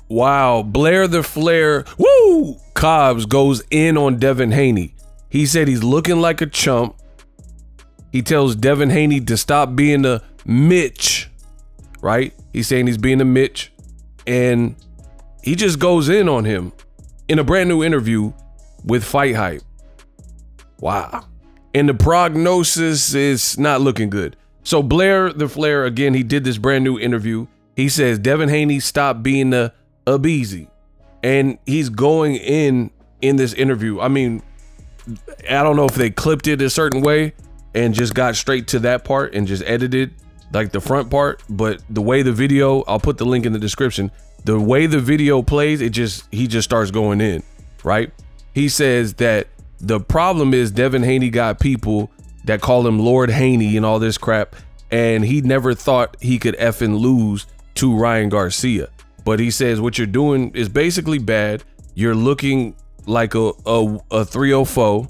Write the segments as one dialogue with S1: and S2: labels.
S1: Wow, Blair the Flair, woo! Cobbs goes in on Devin Haney. He said he's looking like a chump. He tells Devin Haney to stop being a Mitch, right? He's saying he's being a Mitch, and he just goes in on him in a brand new interview with Fight Hype. Wow. And the prognosis is not looking good. So Blair the Flair, again, he did this brand new interview. He says Devin Haney stopped being a beezy, and he's going in this interview. I mean, I don't know if they clipped it a certain way and just got straight to that part and just edited like the front part, but the way the video, I'll put the link in the description, the way the video plays, he just starts going in, right? He says that the problem is Devin Haney got people that call him Lord Haney and all this crap, and he never thought he could effing lose to Ryan Garcia. But he says what you're doing is basically bad. You're looking like a 304.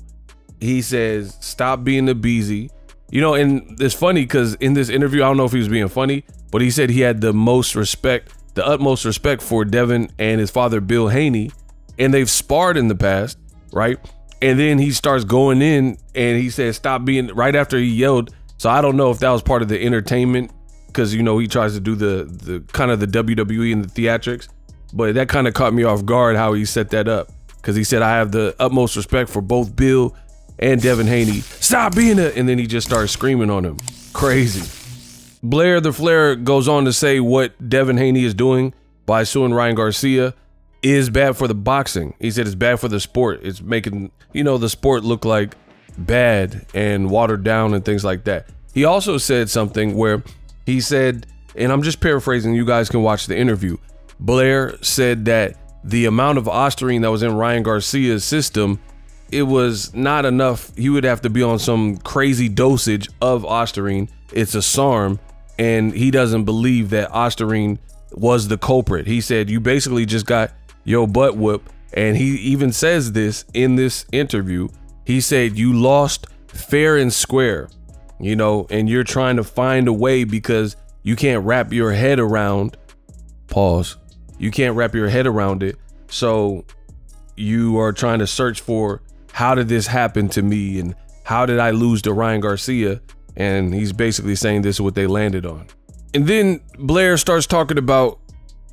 S1: He says stop being the beezy. You know, and it's funny because in this interview, I don't know if he was being funny, but he said he had the most respect, the utmost respect for Devin and his father, Bill Haney, and they've sparred in the past, right? And then he starts going in and he says stop being, right after he yelled. So I don't know if that was part of the entertainment, because, you know, he tries to do the kind of the WWE and the theatrics, but that kind of caught me off guard how he set that up, because he said I have the utmost respect for both Bill and Devin Haney. Stop being a, and then he just started screaming on him. Crazy. Blair the Flair goes on to say what Devin Haney is doing by suing Ryan Garcia is bad for the boxing. He said it's bad for the sport. It's making, you know, the sport look like bad and watered down and things like that. He also said something where he said, and I'm just paraphrasing, you guys can watch the interview. Blair said that the amount of Ostarine that was in Ryan Garcia's system, it was not enough. He would have to be on some crazy dosage of Ostarine. It's a SARM, and he doesn't believe that Ostarine was the culprit. He said you basically just got your butt whooped, and he even says this in this interview. He said you lost fair and square, you know, and you're trying to find a way because you can't wrap your head around, pause, you can't wrap your head around it. So you are trying to search for, how did this happen to me and how did I lose to Ryan Garcia? And he's basically saying this is what they landed on. And then Blair starts talking about,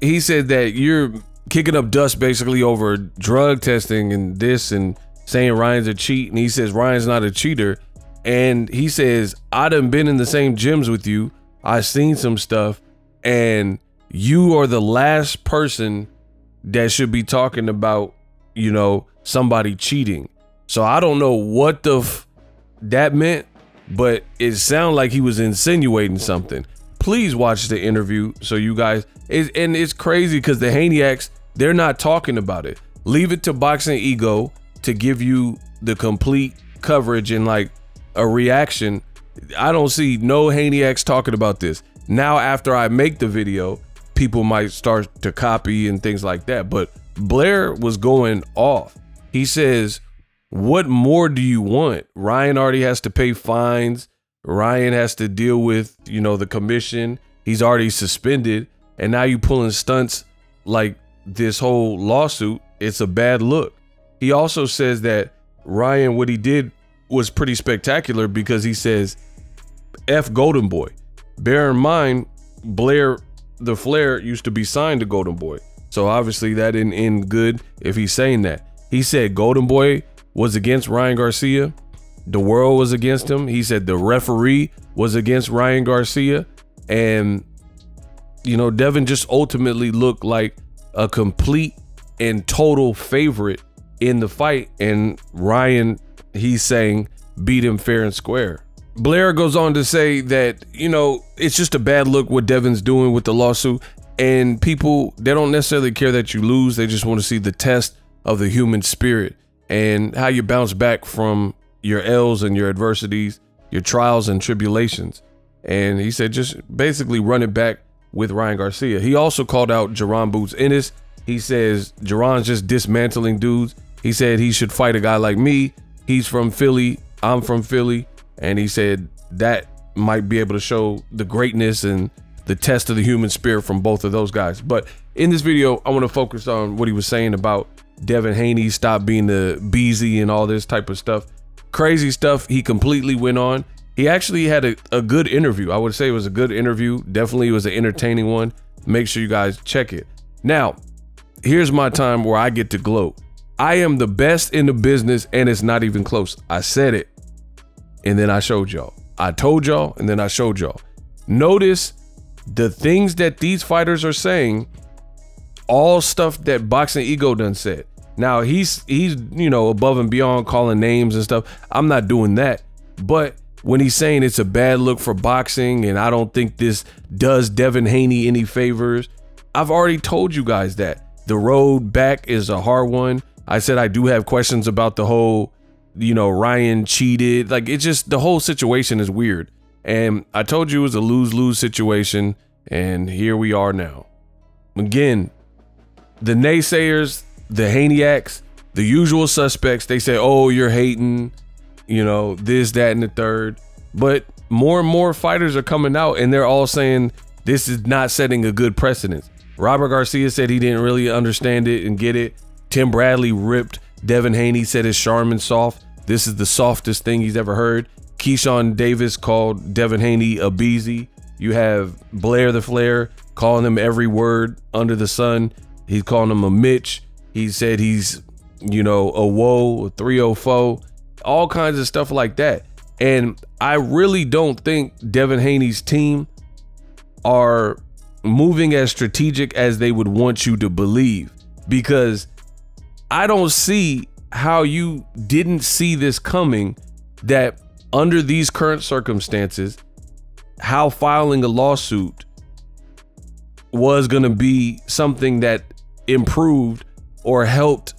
S1: he said that you're kicking up dust basically over drug testing and this, and saying Ryan's a cheat. And he says Ryan's not a cheater. And he says, I done been in the same gyms with you. I seen some stuff, and you are the last person that should be talking about, you know, somebody cheating. So I don't know what that meant, but it sounded like he was insinuating something. Please watch the interview so you guys, and it's crazy because the Haneyacks, they're not talking about it. Leave it to Boxing Ego to give you the complete coverage and like a reaction. I don't see no Haneyacks talking about this. Now, after I make the video, people might start to copy and things like that. But Blair was going off. He says, what more do you want? Ryan already has to pay fines. Ryan has to deal with, you know, the commission. He's already suspended. And now you pulling stunts like this whole lawsuit. It's a bad look. He also says that Ryan, what he did was pretty spectacular, because he says, F Golden Boy. Bear in mind, Blair the Flair used to be signed to Golden Boy. So obviously that didn't end good if he's saying that. He said Golden Boy was against Ryan Garcia. The world was against him. He said the referee was against Ryan Garcia. And, you know, Devin just ultimately looked like a complete and total favorite in the fight. And Ryan, he's saying, beat him fair and square. Blair goes on to say that, you know, it's just a bad look what Devin's doing with the lawsuit. And people, they don't necessarily care that you lose. They just want to see the test of the human spirit and how you bounce back from your L's and your adversities, your trials and tribulations. And he said, just basically run it back with Ryan Garcia. He also called out Jaron Boots Ennis. He says Jaron's just dismantling dudes. He said he should fight a guy like me. He's from Philly. I'm from Philly. And he said that might be able to show the greatness and the test of the human spirit from both of those guys. But in this video, I want to focus on what he was saying about Devin Haney, stop being the beezy and all this type of stuff. Crazy stuff he completely went on. He actually had a good interview. I would say it was a good interview. Definitely was an entertaining one. Make sure you guys check it. Now, here's my time where I get to gloat. I am the best in the business, and it's not even close. I said it, and then I showed y'all. I told y'all, and then I showed y'all. Notice the things that these fighters are saying, all stuff that Boxing Ego done said. Now, he's you know, above and beyond calling names and stuff. I'm not doing that. But when he's saying it's a bad look for boxing, and I don't think this does Devin Haney any favors, I've already told you guys that. The road back is a hard one. I said I do have questions about the whole, you know, Ryan cheated. Like, it's just, the whole situation is weird. And I told you it was a lose-lose situation, and here we are now. Again, the naysayers, the Haneyacks, the usual suspects, they say, oh, you're hating, you know, this, that, and the third. But more and more fighters are coming out, and they're all saying this is not setting a good precedent. Robert Garcia said he didn't really understand it and get it. Tim Bradley ripped Devin Haney, said his Charmin soft. This is the softest thing he's ever heard. Keyshawn Davis called Devin Haney a beezy. You have Blair the Flair calling him every word under the sun. He's calling him a Mitch. He said he's, you know, a whoa, a 304, all kinds of stuff like that. And I really don't think Devin Haney's team are moving as strategic as they would want you to believe, because I don't see how you didn't see this coming, that under these current circumstances, how filing a lawsuit was going to be something that improved or helped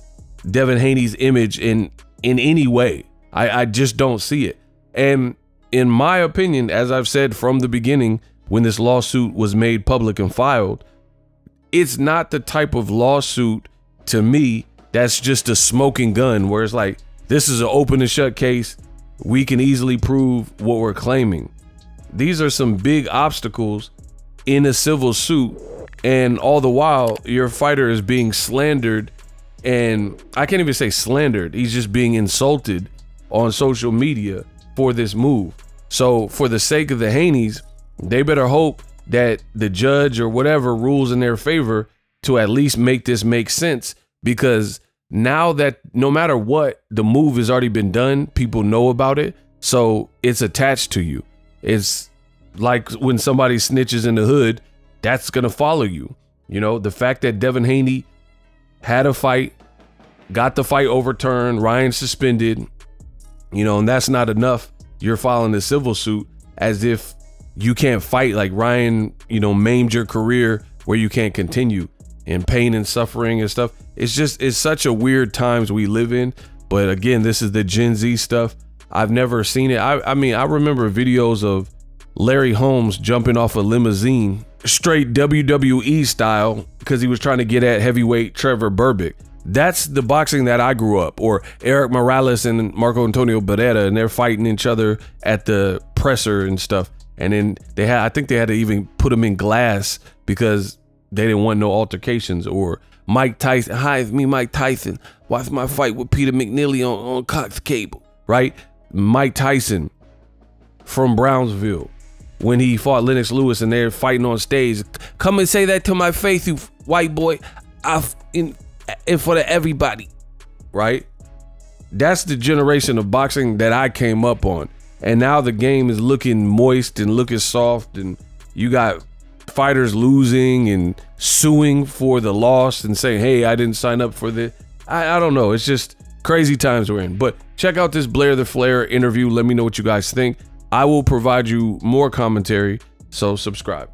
S1: Devin Haney's image in any way. I just don't see it. And in my opinion, as I've said from the beginning, when this lawsuit was made public and filed, it's not the type of lawsuit, to me, that's just a smoking gun where it's like, this is an open and shut case. We can easily prove what we're claiming. These are some big obstacles in a civil suit, and all the while your fighter is being slandered, and I can't even say slandered, he's just being insulted on social media for this move. So for the sake of the Haneys, they better hope that the judge or whatever rules in their favor to at least make this make sense, because now that no matter what, the move has already been done, people know about it, so it's attached to you. It's like when somebody snitches in the hood, that's gonna follow you. You know, the fact that Devin Haney had a fight, got the fight overturned, Ryan suspended, you know, and that's not enough. You're filing a civil suit as if you can't fight, like Ryan, you know, maimed your career where you can't continue in pain and suffering and stuff. It's just, it's such a weird times we live in. But again, this is the Gen Z stuff. I've never seen it. I mean, I remember videos of Larry Holmes jumping off a limousine, straight WWE style, because he was trying to get at heavyweight Trevor Berbick. That's the boxing that I grew up. Or Eric Morales and Marco Antonio Barrera, and they're fighting each other at the presser and stuff. And then they had, I think they had to even put them in glass because they didn't want no altercations. Or Mike Tyson, hi, it's me, Mike Tyson. Watch my fight with Peter McNeely on Cox Cable, right? Mike Tyson from Brownsville, when he fought Lennox Lewis and they're fighting on stage. Come and say that to my face, you white boy. In front of everybody, right? That's the generation of boxing that I came up on. And now the game is looking moist and looking soft, and you got fighters losing and suing for the loss and saying, hey, I didn't sign up for this. I don't know. It's just crazy times we're in. But check out this Blair the Flair interview. Let me know what you guys think. I will provide you more commentary, so subscribe.